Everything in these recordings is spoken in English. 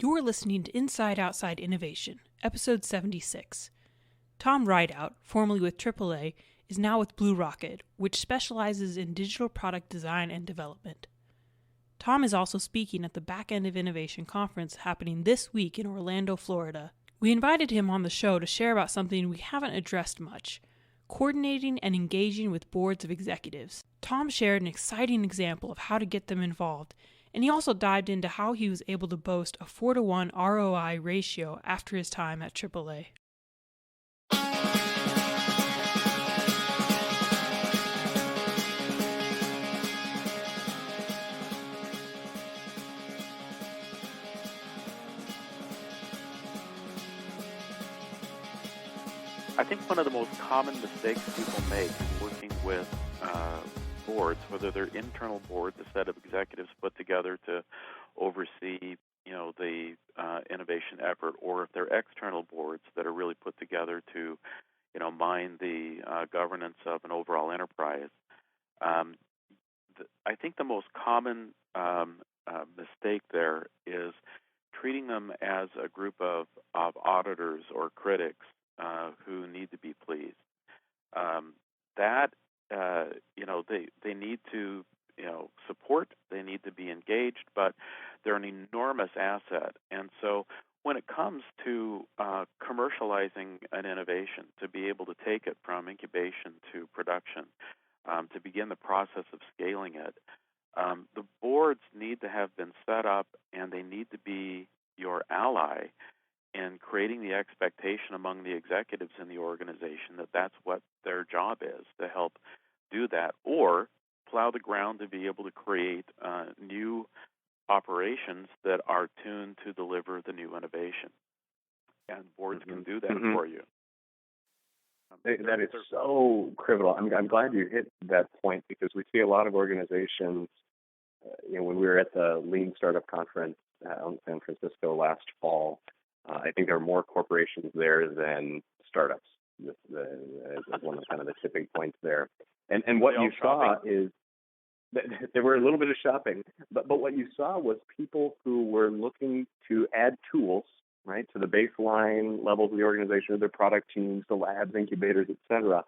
You're listening to Inside Outside Innovation, Episode 76. Tom Rideout, formerly with AAA, is now with Blue Rocket, which specializes in digital product design and development. Tom is also speaking at the Back End of Innovation conference happening this week in Orlando, Florida. We invited him on the show to share about something we haven't addressed much: coordinating and engaging with boards of executives. Tom shared an exciting example of how to get them involved, and he also dived into how he was able to boast a 4-to-1 ROI ratio after his time at AAA. I think one of the most common mistakes people make working with boards, whether they're internal boards, a set of executives put together to oversee, the innovation effort, or if they're external boards that are really put together to, mind the governance of an overall enterprise. I think the most common mistake there is treating them as a group of auditors or critics who need to be pleased. They need to, support, they need to be engaged, but they're an enormous asset. And so when it comes to commercializing an innovation, to be able to take it from incubation to production, to begin the process of scaling it, the boards need to have been set up, and they need to be your ally in creating the expectation among the executives in the organization that that's what their job is, to help do that, or plow the ground to be able to create new operations that are tuned to deliver the new innovation. And boards can do that for you. That is so critical. I'm glad you hit that point, because we see a lot of organizations, when we were at the Lean Startup Conference in San Francisco last fall, I think there are more corporations there than startups. This is one of the tipping points there. And what you saw is that there were a little bit of shopping, but what you saw was people who were looking to add tools, right, to the baseline levels of the organization, of their product teams, the labs, incubators, etc.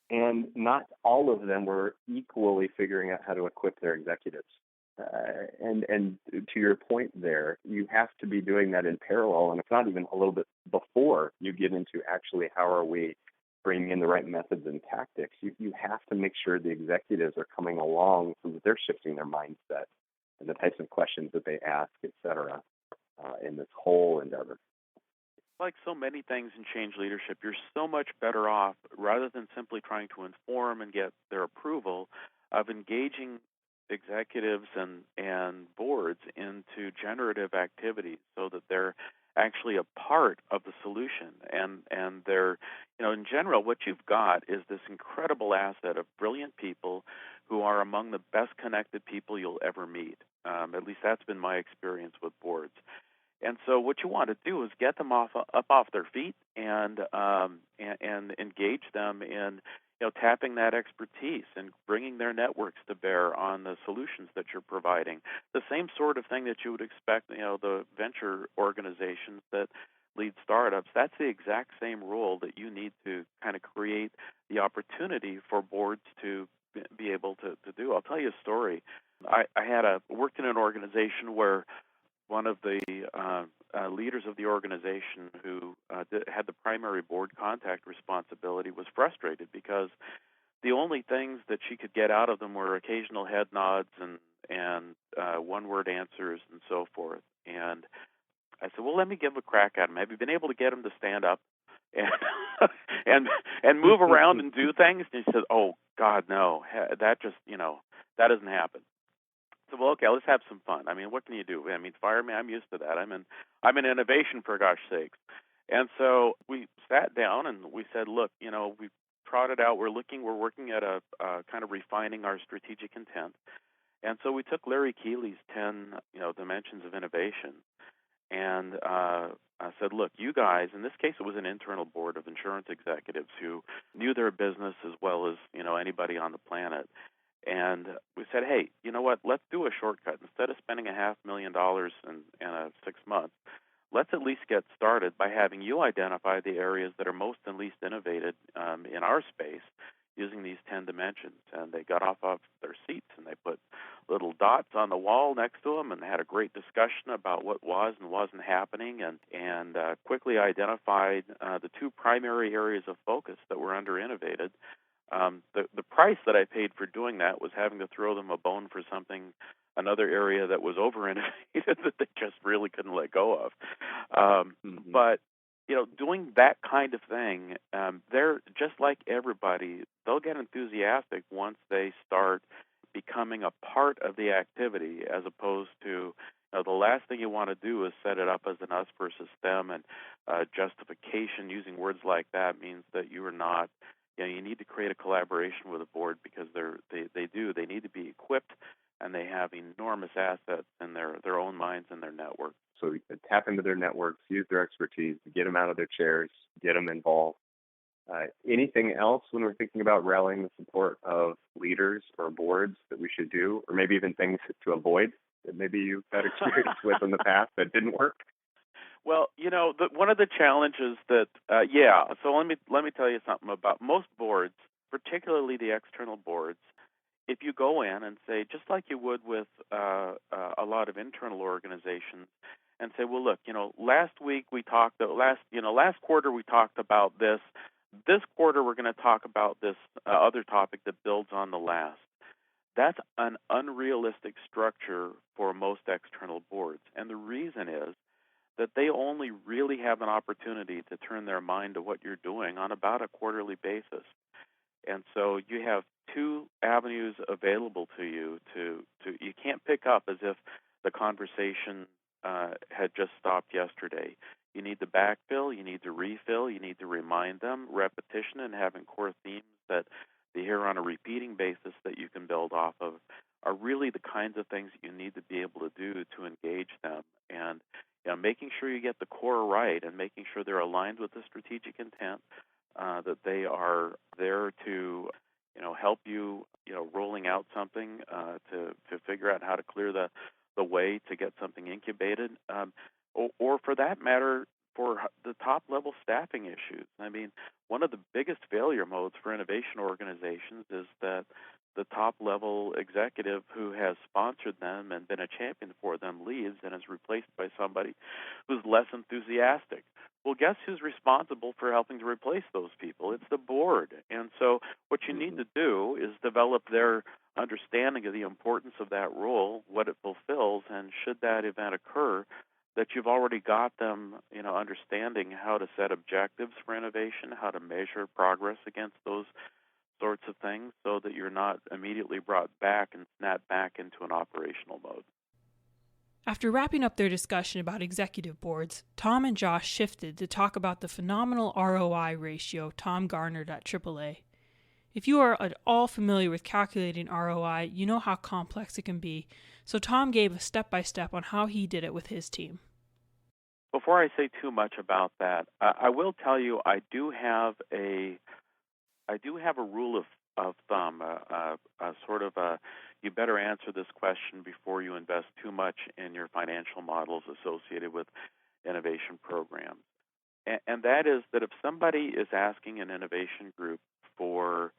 And not all of them were equally figuring out how to equip their executives. And to your point there, you have to be doing that in parallel, and if not even a little bit before you get into actually how are we bringing in the right methods and tactics. You have to make sure the executives are coming along so that they're shifting their mindset and the types of questions that they ask, et cetera, in this whole endeavor. Like so many things in change leadership, you're so much better off, rather than simply trying to inform and get their approval, of engaging executives and boards into generative activities so that they're actually a part of the solution. And they're, in general, what you've got is this incredible asset of brilliant people who are among the best connected people you'll ever meet. At least that's been my experience with boards. And so what you want to do is get them up off their feet and engage them in tapping that expertise and bringing their networks to bear on the solutions that you're providing. The same sort of thing that you would expect, the venture organizations that lead startups, that's the exact same role that you need to kind of create the opportunity for boards to be able to do. I'll tell you a story. I worked in an organization where one of the leaders of the organization who had the primary board contact responsibility was frustrated because the only things that she could get out of them were occasional head nods and one-word answers and so forth. And I said, well, let me give a crack at him. Have you been able to get him to stand up and move around and do things? And he said, oh, God, no. That just, that doesn't happen. So, well, okay, let's have some fun. I mean, what can you do? I mean, fire me. I'm used to that. I'm in innovation, for gosh sakes. And so we sat down and we said, look, we trotted out. We're working at a kind of refining our strategic intent. And so we took Larry Keeley's 10, dimensions of innovation, and I said, look, you guys. In this case, it was an internal board of insurance executives who knew their business as well as anybody on the planet. And we said, hey, you know what? Let's do a shortcut. Instead of spending $500,000 in 6 months, let's at least get started by having you identify the areas that are most and least innovated in our space using these 10 dimensions. And they got off of their seats and they put little dots on the wall next to them and had a great discussion about what was and wasn't happening, and quickly identified the two primary areas of focus that were under-innovated. The price that I paid for doing that was having to throw them a bone for another area that was over-innovated that they just really couldn't let go of. But doing that kind of thing, they're just like everybody. They'll get enthusiastic once they start becoming a part of the activity, as opposed to the last thing you want to do is set it up as an us versus them, and justification using words like that means that you are not. You need to create a collaboration with a board, because they need to be equipped, and they have enormous assets in their own minds and their network. So tap into their networks, use their expertise, get them out of their chairs, get them involved. Anything else when we're thinking about rallying the support of leaders or boards that we should do, or maybe even things to avoid that maybe you've had experience with in the past that didn't work? Well, one of the challenges that, so let me tell you something about most boards, particularly the external boards. If you go in and say, just like you would with a lot of internal organizations, and say, well, look, last quarter we talked about this. This quarter we're going to talk about this other topic that builds on the last. That's an unrealistic structure for most external boards, and the reason is that they only really have an opportunity to turn their mind to what you're doing on about a quarterly basis. And so you have two avenues available to you you can't pick up as if the conversation had just stopped yesterday. You need to backfill, you need to refill, you need to remind them. Repetition and having core themes that they hear on a repeating basis that you can build off of are really the kinds of things that you need to be able to do to engage them. And making sure you get the core right and making sure they're aligned with the strategic intent, that they are there to help you rolling out something to figure out how to clear the way to get something incubated, or for that matter, for the top level staffing issues. I mean, one of the biggest failure modes for innovation organizations is that the top level executive who has sponsored them and been a champion for them leaves and is replaced by somebody who's less enthusiastic. Well, guess who's responsible for helping to replace those people? It's the board. And so what you need to do is develop their understanding of the importance of that role, what it fulfills, and should that event occur, that you've already got them, understanding how to set objectives for innovation, how to measure progress against those sorts of things, so that you're not immediately brought back and snapped back into an operational mode. After wrapping up their discussion about executive boards, Tom and Josh shifted to talk about the phenomenal ROI ratio Tom garnered at AAA. If you are at all familiar with calculating ROI, you know how complex it can be, so Tom gave a step-by-step on how he did it with his team. Before I say too much about that, I will tell you I do have a rule of thumb, you better answer this question before you invest too much in your financial models associated with innovation programs. And that is that if somebody is asking an innovation group for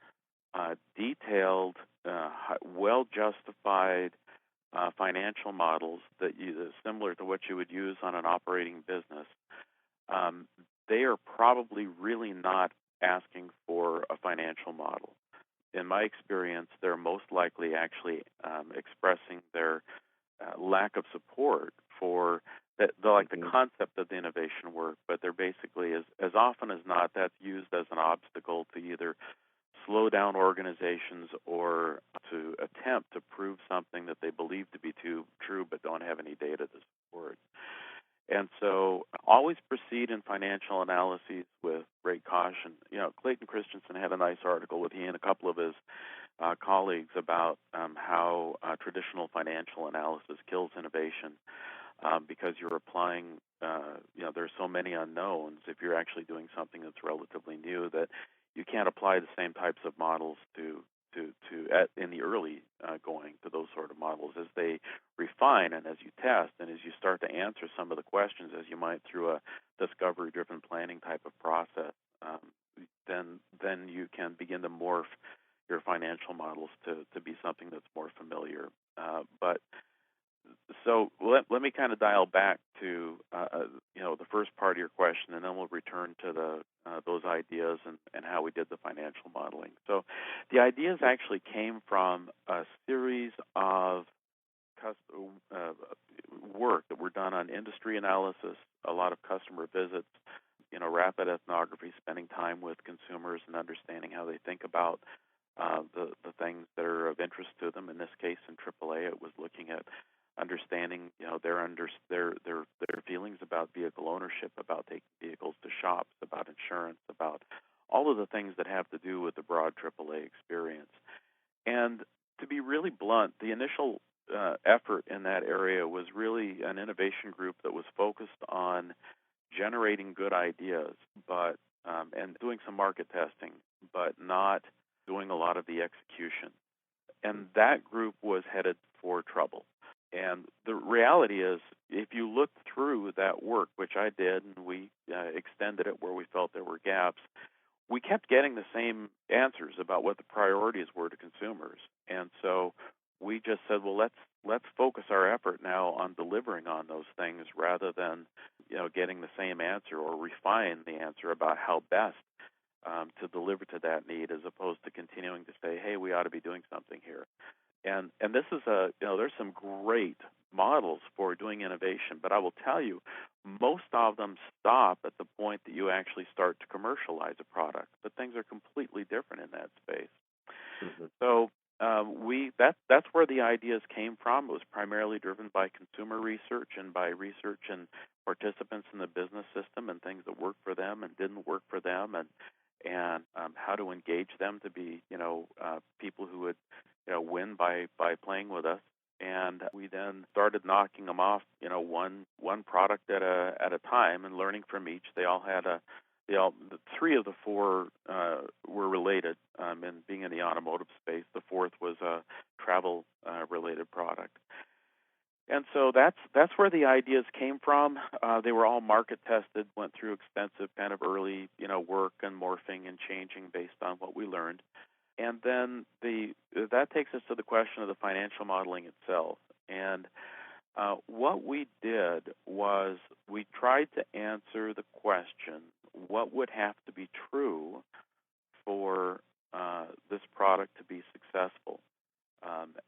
detailed, well-justified financial models similar to what you would use on an operating business, they are probably really not asking for a financial model. In my experience, they're most likely actually expressing their lack of support for the concept of the innovation work, but they're basically, as often as not, that's used as an obstacle to either slow down organizations or to attempt to prove something that they believe to be true but don't have any data to support. And so always proceed in financial analyses with great caution. Clayton Christensen had a nice article with he and a couple of his colleagues about how traditional financial analysis kills innovation because you're applying, there's so many unknowns if you're actually doing something that's relatively new that you can't apply the same types of models to in the early going to those sort of models. As they refine and as you test and as you start to answer some of the questions as you might through a discovery-driven planning type of process, then you can begin to morph your financial models to be something that's more familiar. But so let me kind of dial back to the first part of your question, and then we'll return to those ideas and how we did the financial modeling. So the ideas actually came from a series of work that were done on industry analysis, a lot of customer visits, rapid ethnography, spending time with consumers and understanding how they think about the things that are of interest to them. In this case, in AAA, it was looking at understanding, their feelings about vehicle ownership, about taking vehicles to shops, about insurance, about all of the things that have to do with the broad AAA experience. And to be really blunt, the initial effort in that area was really an innovation group that was focused on generating good ideas, but and doing some market testing, but not doing a lot of the execution. And that group was headed for trouble. And the reality is, if you look through that work, which I did, and we extended it where we felt there were gaps, we kept getting the same answers about what the priorities were to consumers. And so we just said, well, let's focus our effort now on delivering on those things rather than getting the same answer or refine the answer about how best to deliver to that need, as opposed to continuing to say, hey, we ought to be doing something here. And this is there's some great models for doing innovation, but I will tell you, most of them stop at the point that you actually start to commercialize a product. But things are completely different in that space. Mm-hmm. So that's where the ideas came from. It was primarily driven by consumer research and by research and participants in the business system and things that worked for them and didn't work for them, and how to engage them to be people who would win by playing with us. And we then started knocking them off, one product at a time, and learning from each. They all had three of the four were related, and being in the automotive space. The fourth was a travel related product. And so that's where the ideas came from. They were all market tested, went through extensive kind of early work and morphing and changing based on what we learned. And then that takes us to the question of the financial modeling itself. And what we did was we tried to answer the question, what would have to be true for this product to be successful?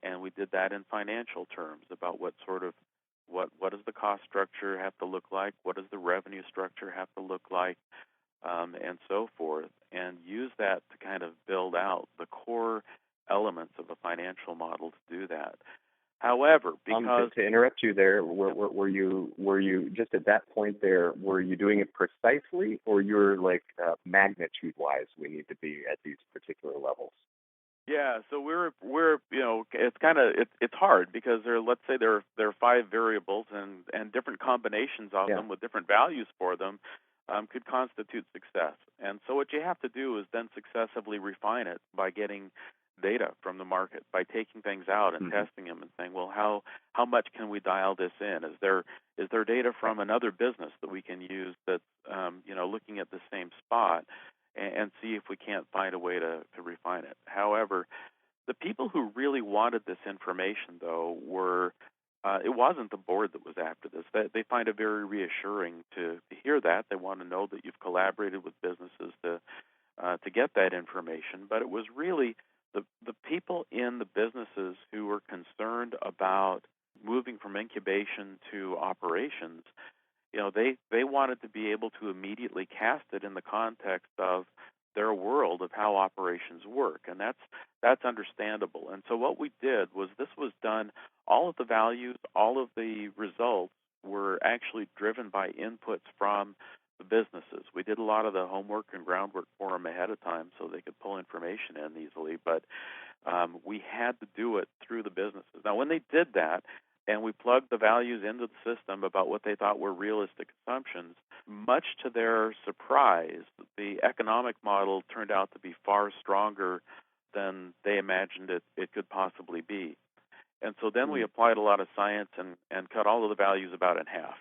And we did that in financial terms about what does the cost structure have to look like, what does the revenue structure have to look like, and so forth, and use that to kind of build out the core elements of a financial model to do that. However, because to interrupt you there, were you just at that point there? Were you doing it precisely, or you're like magnitude-wise? We need to be at these particular levels. Yeah, so we're it's hard because let's say there are 5 variables and different combinations of them with different values for them could constitute success. And so what you have to do is then successively refine it by getting data from the market, by taking things out and testing them and saying, well, how much can we dial this in? Is there data from another business that we can use that's looking at the same spot and see if we can't find a way to refine it? However, the people who really wanted this information, though, were it wasn't the board that was after this. They find it very reassuring to hear that. They want to know that you've collaborated with businesses to get that information. But it was really the people in the businesses who were concerned about moving from incubation to operations. They wanted to be able to immediately cast it in the context of their world of how operations work, and that's understandable. And so what we did was this was done, all of the values, all of the results were actually driven by inputs from the businesses. We did a lot of the homework and groundwork for them ahead of time so they could pull information in easily, but we had to do it through the businesses. Now, when they did that, and we plugged the values into the system about what they thought were realistic assumptions, much to their surprise, the economic model turned out to be far stronger than they imagined it could possibly be. And so then we applied a lot of science and cut all of the values about in half.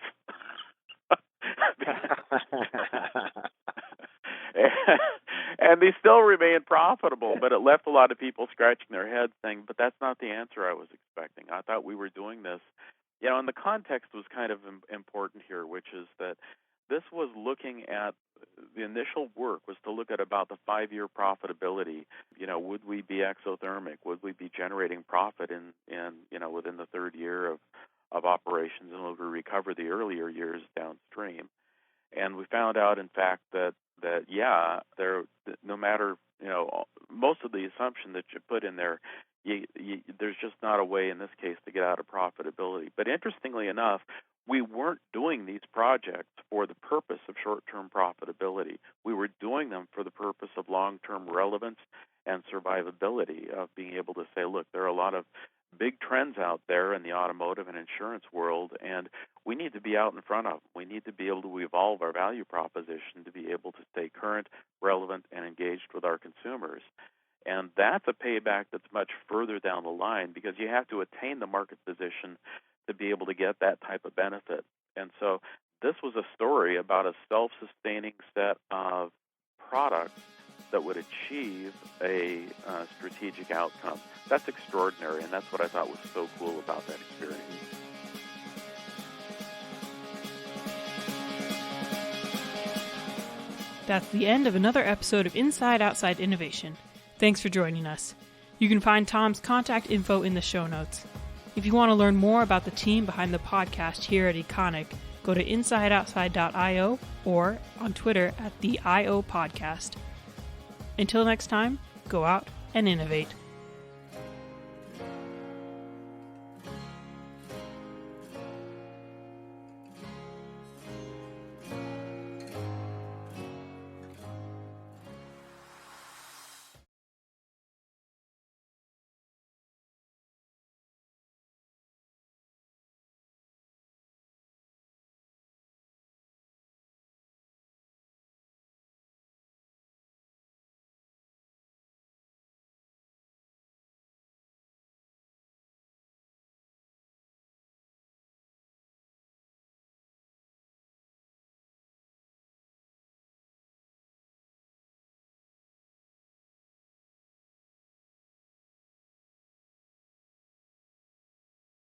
And they still remain profitable, but it left a lot of people scratching their heads saying, but that's not the answer I was expecting. I thought we were doing this. And the context was kind of important here, which is that this was looking at, the initial work was to look at about the 5-year profitability. Would we be exothermic? Would we be generating profit in within the 3rd year of operations, and would we recover the earlier years downstream? And we found out, in fact, that no matter, most of the assumption that you put in there, there's just not a way in this case to get out of profitability. But interestingly enough, we weren't doing these projects for the purpose of short-term profitability. We were doing them for the purpose of long-term relevance and survivability, of being able to say, look, there are a lot of big trends out there in the automotive and insurance world, and we need to be out in front of them. We need to be able to evolve our value proposition to be able to stay current, relevant, and engaged with our consumers. And that's a payback that's much further down the line, because you have to attain the market position to be able to get that type of benefit. And so this was a story about a self-sustaining set of products that would achieve a strategic outcome. That's extraordinary, and that's what I thought was so cool about that experience. That's the end of another episode of Inside Outside Innovation. Thanks for joining us. You can find Tom's contact info in the show notes. If you want to learn more about the team behind the podcast here at Econic, go to insideoutside.io or on Twitter at the IO Podcast. Until next time, go out and innovate.